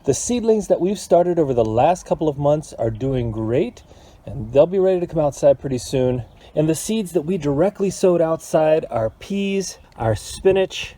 The seedlings that we've started over the last couple of months are doing great, and they'll be ready to come outside pretty soon. And the seeds that we directly sowed outside, our peas, our spinach,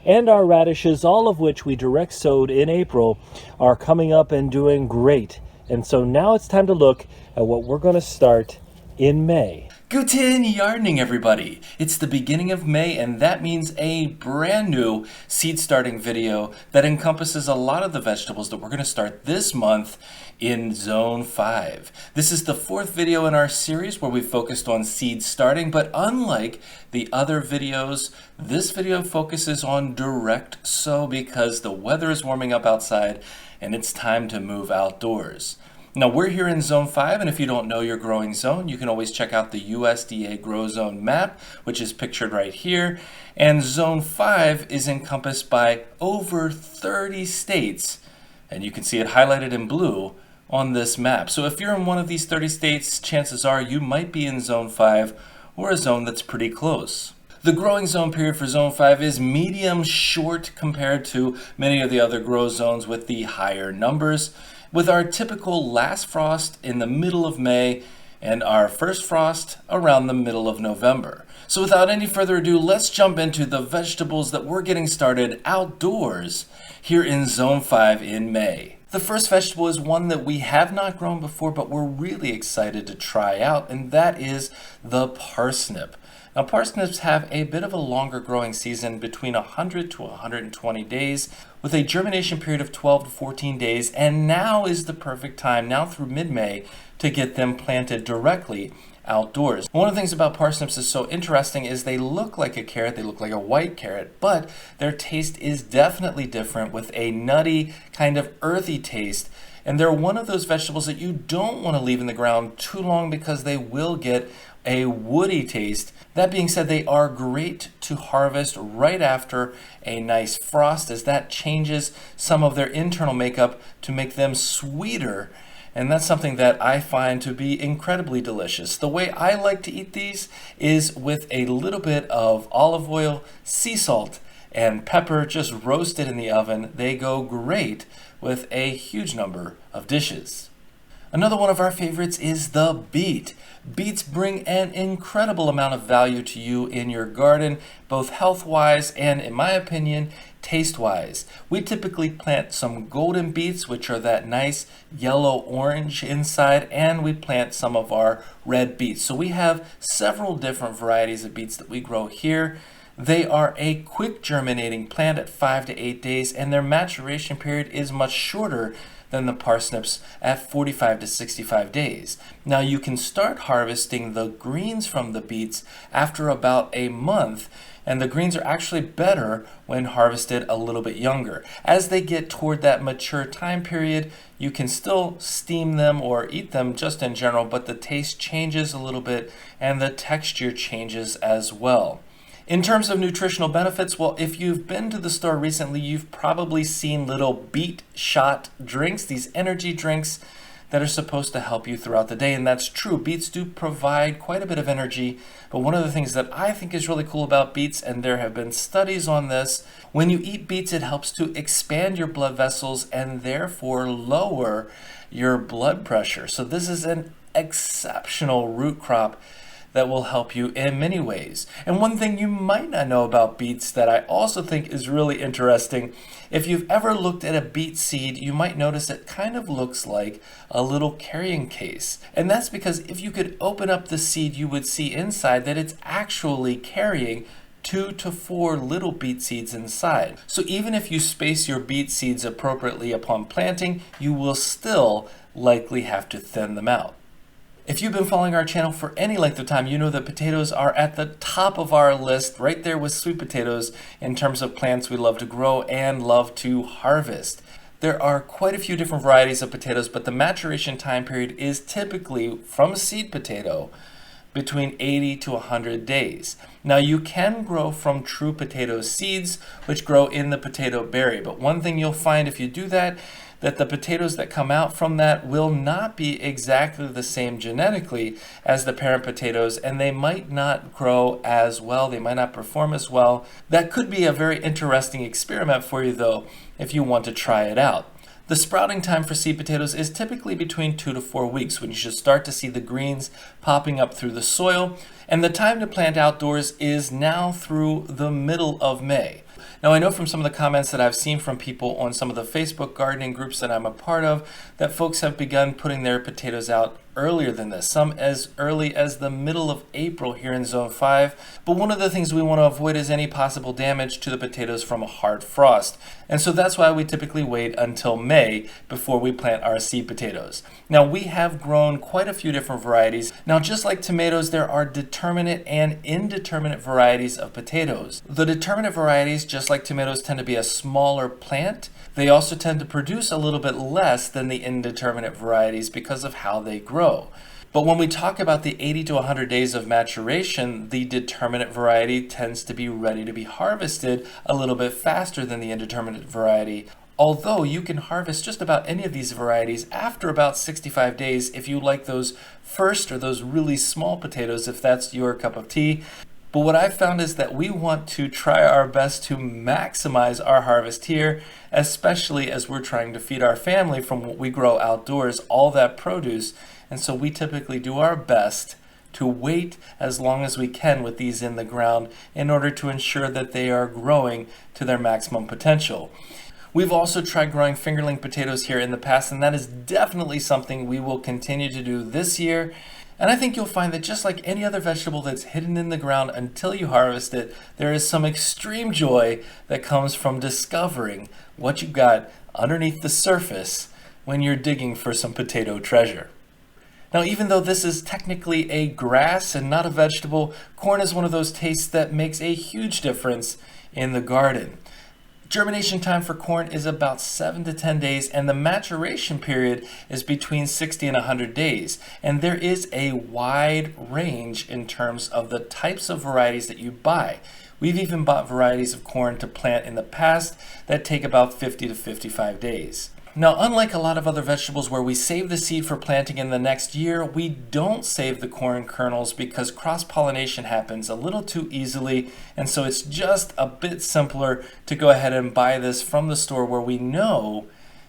and our radishes, all of which we direct sowed in April, are coming up and doing great. And so now it's time to look at what we're going to start in May. Guten Yardening, everybody! It's the beginning of May, and that means a brand new seed starting video that encompasses a lot of the vegetables that we're going to start this month in Zone 5. This is the fourth video in our series where we focused on seed starting, but unlike the other videos, this video focuses on direct sow because the weather is warming up outside and it's time to move outdoors. Now we're here in Zone 5, and if you don't know your growing zone, you can always check out the USDA Grow Zone map, which is pictured right here. And Zone 5 is encompassed by over 30 states, and you can see it highlighted in blue on this map. So if you're in one of these 30 states, chances are you might be in Zone 5 or a zone that's pretty close. The growing zone period for Zone 5 is medium short compared to many of the other grow zones with the higher numbers, with our typical last frost in the middle of May and our first frost around the middle of November. So without any further ado, let's jump into the vegetables that we're getting started outdoors here in Zone 5 in May. The first vegetable is one that we have not grown before, but we're really excited to try out, and that is the parsnip. Now, parsnips have a bit of a longer growing season, between 100 to 120 days, with a germination period of 12 to 14 days, and now is the perfect time, now through mid-May, to get them planted directly outdoors. One of the things about parsnips is so interesting is they look like a carrot, they look like a white carrot, but their taste is definitely different, with a nutty, kind of earthy taste. And they're one of those vegetables that you don't want to leave in the ground too long because they will get a woody taste. That being said, they are great to harvest right after a nice frost, as that changes some of their internal makeup to make them sweeter. And that's something that I find to be incredibly delicious. The way I like to eat these is with a little bit of olive oil, sea salt, and pepper just roasted in the oven. They go great with a huge number of dishes. Another one of our favorites is the beet. Beets bring an incredible amount of value to you in your garden, both health-wise and, in my opinion, taste-wise. We typically plant some golden beets, which are that nice yellow-orange inside, and we plant some of our red beets. So we have several different varieties of beets that we grow here. They are a quick germinating plant at 5 to 8 days, and their maturation period is much shorter than the parsnips at 45 to 65 days. Now you can start harvesting the greens from the beets after about a month, and the greens are actually better when harvested a little bit younger. As they get toward that mature time period, you can still steam them or eat them just in general, but the taste changes a little bit and the texture changes as well. In terms of nutritional benefits, well, if you've been to the store recently, you've probably seen little beet shot drinks, these energy drinks that are supposed to help you throughout the day. And that's true. Beets do provide quite a bit of energy. But one of the things that I think is really cool about beets, and there have been studies on this, when you eat beets, it helps to expand your blood vessels and therefore lower your blood pressure. So this is an exceptional root crop that will help you in many ways. And one thing you might not know about beets that I also think is really interesting, if you've ever looked at a beet seed, you might notice it kind of looks like a little carrying case. And that's because if you could open up the seed, you would see inside that it's actually carrying 2 to 4 little beet seeds inside. So even if you space your beet seeds appropriately upon planting, you will still likely have to thin them out. If you've been following our channel for any length of time, you know that potatoes are at the top of our list, right there with sweet potatoes, in terms of plants we love to grow and love to harvest. There are quite a few different varieties of potatoes, but the maturation time period is typically, from a seed potato, between 80 to 100 days. Now you can grow from true potato seeds, which grow in the potato berry, but one thing you'll find if you do that the potatoes that come out from that will not be exactly the same genetically as the parent potatoes, and they might not grow as well, they might not perform as well. That could be a very interesting experiment for you though, if you want to try it out. The sprouting time for seed potatoes is typically between 2 to 4 weeks when you should start to see the greens popping up through the soil, and the time to plant outdoors is now through the middle of May. Now I know from some of the comments that I've seen from people on some of the Facebook gardening groups that I'm a part of that folks have begun putting their potatoes out earlier than this, some as early as the middle of April here in Zone 5. But one of the things we want to avoid is any possible damage to the potatoes from a hard frost. And so that's why we typically wait until May before we plant our seed potatoes. Now we have grown quite a few different varieties. Now just like tomatoes, there are determinate and indeterminate varieties of potatoes. The determinate varieties, just like tomatoes, tend to be a smaller plant. They also tend to produce a little bit less than the indeterminate varieties because of how they grow. But when we talk about the 80 to 100 days of maturation, the determinate variety tends to be ready to be harvested a little bit faster than the indeterminate variety. Although you can harvest just about any of these varieties after about 65 days if you like those first or those really small potatoes, if that's your cup of tea. But what I've found is that we want to try our best to maximize our harvest here, especially as we're trying to feed our family from what we grow outdoors, all that produce. And so we typically do our best to wait as long as we can with these in the ground in order to ensure that they are growing to their maximum potential. We've also tried growing fingerling potatoes here in the past, and that is definitely something we will continue to do this year. And I think you'll find that just like any other vegetable that's hidden in the ground until you harvest it, there is some extreme joy that comes from discovering what you've got underneath the surface when you're digging for some potato treasure. Now, even though this is technically a grass and not a vegetable, corn is one of those tastes that makes a huge difference in the garden. Germination time for corn is about 7 to 10 days, and the maturation period is between 60 and 100 days. And there is a wide range in terms of the types of varieties that you buy. We've even bought varieties of corn to plant in the past that take about 50 to 55 days. Now, unlike a lot of other vegetables where we save the seed for planting in the next year, we don't save the corn kernels because cross-pollination happens a little too easily, and so it's just a bit simpler to go ahead and buy this from the store where we know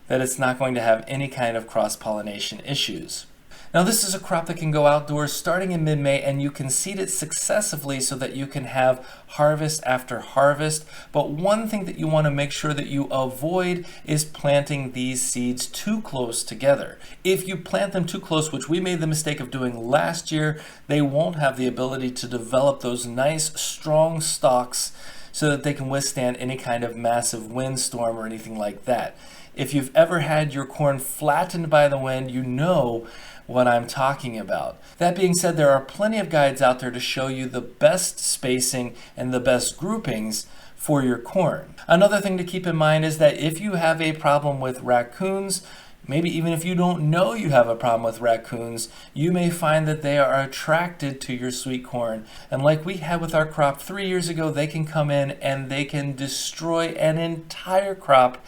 that it's not going to have any kind of cross-pollination issues. Now this is a crop that can go outdoors starting in mid-May, and you can seed it successively so that you can have harvest after harvest. But one thing that you want to make sure that you avoid is planting these seeds too close together. If you plant them too close, which we made the mistake of doing last year, they won't have the ability to develop those nice strong stalks so that they can withstand any kind of massive windstorm or anything like that. If you've ever had your corn flattened by the wind, you know what I'm talking about. That being said, there are plenty of guides out there to show you the best spacing and the best groupings for your corn. Another thing to keep in mind is that if you have a problem with raccoons, maybe even if you don't know you have a problem with raccoons, you may find that they are attracted to your sweet corn. And like we had with our crop 3 years ago, they can come in and they can destroy an entire crop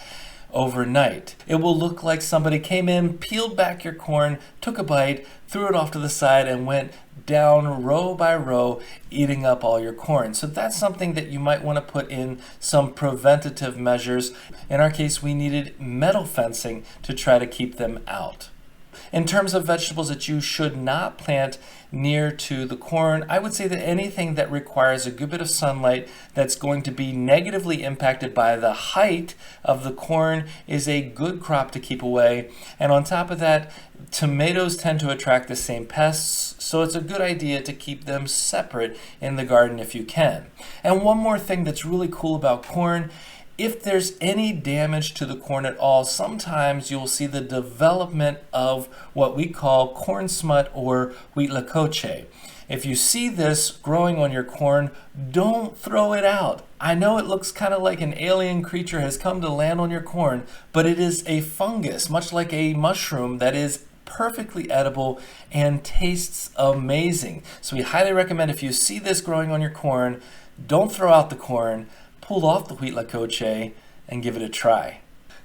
overnight. It will look like somebody came in, peeled back your corn, took a bite, threw it off to the side, and went down row by row, eating up all your corn. So that's something that you might want to put in some preventative measures. In our case, we needed metal fencing to try to keep them out. In terms of vegetables that you should not plant near to the corn, I would say that anything that requires a good bit of sunlight that's going to be negatively impacted by the height of the corn is a good crop to keep away. And on top of that, tomatoes tend to attract the same pests, so it's a good idea to keep them separate in the garden if you can. And one more thing that's really cool about corn, if there's any damage to the corn at all, sometimes you'll see the development of what we call corn smut or huitlacoche. If you see this growing on your corn, don't throw it out. I know it looks kind of like an alien creature has come to land on your corn, but it is a fungus, much like a mushroom, that is perfectly edible and tastes amazing. So we highly recommend, if you see this growing on your corn, don't throw out the corn. Pull off the huitlacoche and give it a try.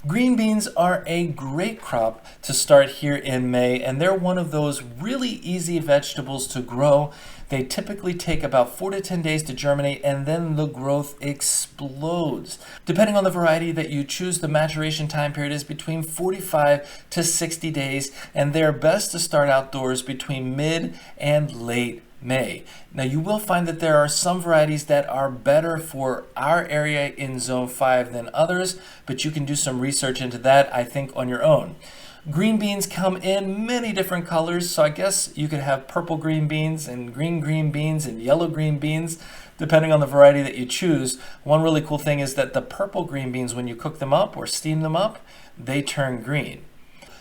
Green beans are a great crop to start here in May, and they're one of those really easy vegetables to grow. They typically take about 4 to 10 days to germinate, and then the growth explodes. Depending on the variety that you choose, the maturation time period is between 45 to 60 days, and they're best to start outdoors between mid and late May. Now you will find that there are some varieties that are better for our area in zone 5 than others, but you can do some research into that, I think, on your own. Green beans come in many different colors, so I guess you could have purple green beans and green beans and yellow green beans, depending on the variety that you choose. One really cool thing is that the purple green beans, when you cook them up or steam them up, they turn green.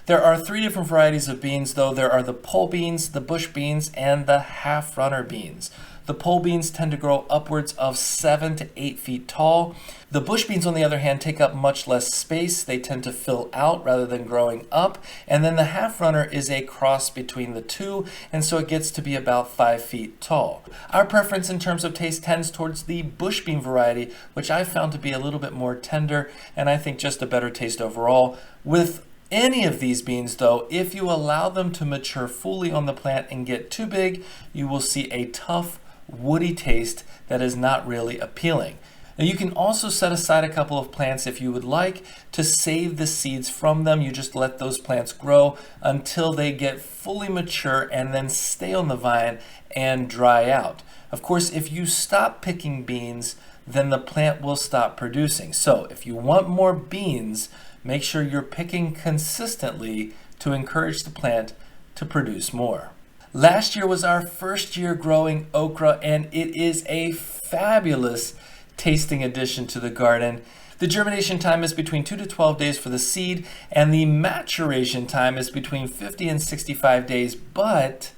There are 3 different varieties of beans, though. There are the pole beans, the bush beans, and the half-runner beans. The pole beans tend to grow upwards of 7 to 8 feet tall. The bush beans, on the other hand, take up much less space. They tend to fill out rather than growing up. And then the half-runner is a cross between the two, and so it gets to be about 5 feet tall. Our preference in terms of taste tends towards the bush bean variety, which I found to be a little bit more tender, and I think just a better taste overall. With any of these beans, though, if you allow them to mature fully on the plant and get too big, you will see a tough, woody taste that is not really appealing. Now you can also set aside a couple of plants if you would like to save the seeds from them. You just let those plants grow until they get fully mature and then stay on the vine and dry out. Of course, if you stop picking beans, then the plant will stop producing. So if you want more beans, make sure you're picking consistently to encourage the plant to produce more. Last year was our first year growing okra, and it is a fabulous tasting addition to the garden. The germination time is between 2 to 12 days for the seed, and the maturation time is between 50 and 65 days, but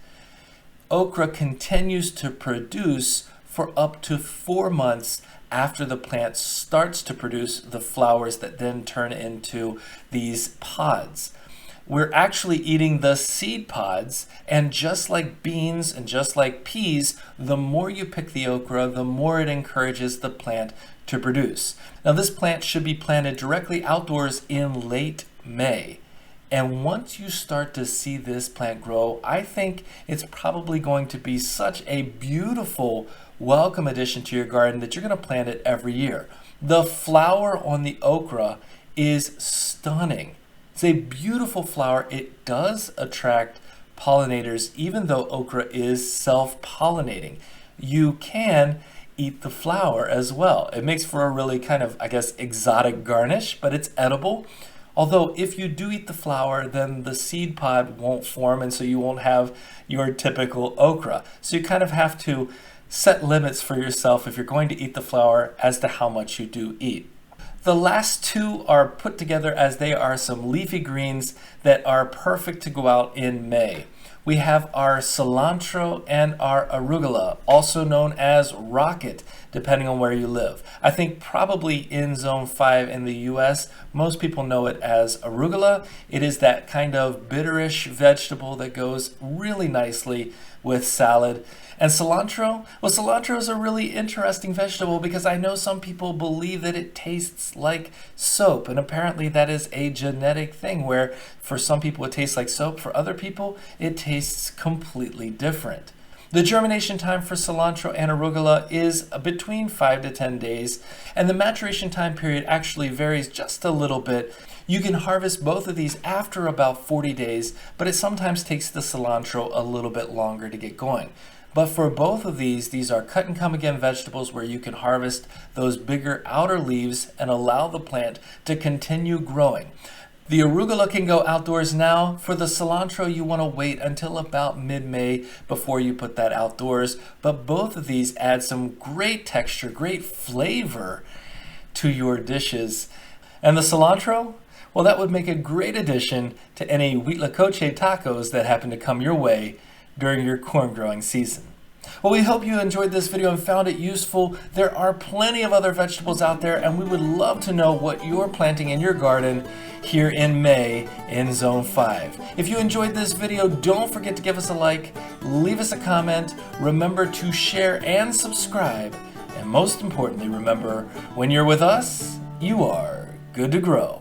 okra continues to produce for up to 4 months after the plant starts to produce the flowers that then turn into these pods. We're actually eating the seed pods, and just like beans and just like peas, the more you pick the okra, the more it encourages the plant to produce. Now this plant should be planted directly outdoors in late May. And once you start to see this plant grow, I think it's probably going to be such a beautiful, welcome addition to your garden that you're going to plant it every year. The flower on the okra is stunning. It's a beautiful flower. It does attract pollinators, even though okra is self-pollinating. You can eat the flower as well. It makes for a really kind of, I guess, exotic garnish, but it's edible. Although if you do eat the flower, then the seed pod won't form, and so you won't have your typical okra. So you kind of have to set limits for yourself if you're going to eat the flower as to how much you do eat. The last 2 are put together as they are some leafy greens that are perfect to go out in May. We have our cilantro and our arugula, also known as rocket, depending on where you live. I think probably in zone 5 in the US, most people know it as arugula. It is that kind of bitterish vegetable that goes really nicely with salad. And cilantro? Well, cilantro is a really interesting vegetable because I know some people believe that it tastes like soap, and apparently that is a genetic thing where for some people it tastes like soap, for other people it tastes completely different. The germination time for cilantro and arugula is between 5 to 10 days, and the maturation time period actually varies just a little bit. You can harvest both of these after about 40 days, but it sometimes takes the cilantro a little bit longer to get going. But for both of these are cut and come again vegetables where you can harvest those bigger outer leaves and allow the plant to continue growing. The arugula can go outdoors now. For the cilantro, you want to wait until about mid-May before you put that outdoors. But both of these add some great texture, great flavor to your dishes. And the cilantro? Well, that would make a great addition to any huitlacoche tacos that happen to come your way during your corn growing season. Well, we hope you enjoyed this video and found it useful. There are plenty of other vegetables out there, and we would love to know what you're planting in your garden here in May in Zone 5. If you enjoyed this video, don't forget to give us a like, leave us a comment, remember to share and subscribe, and most importantly, remember, when you're with us, you are good to grow.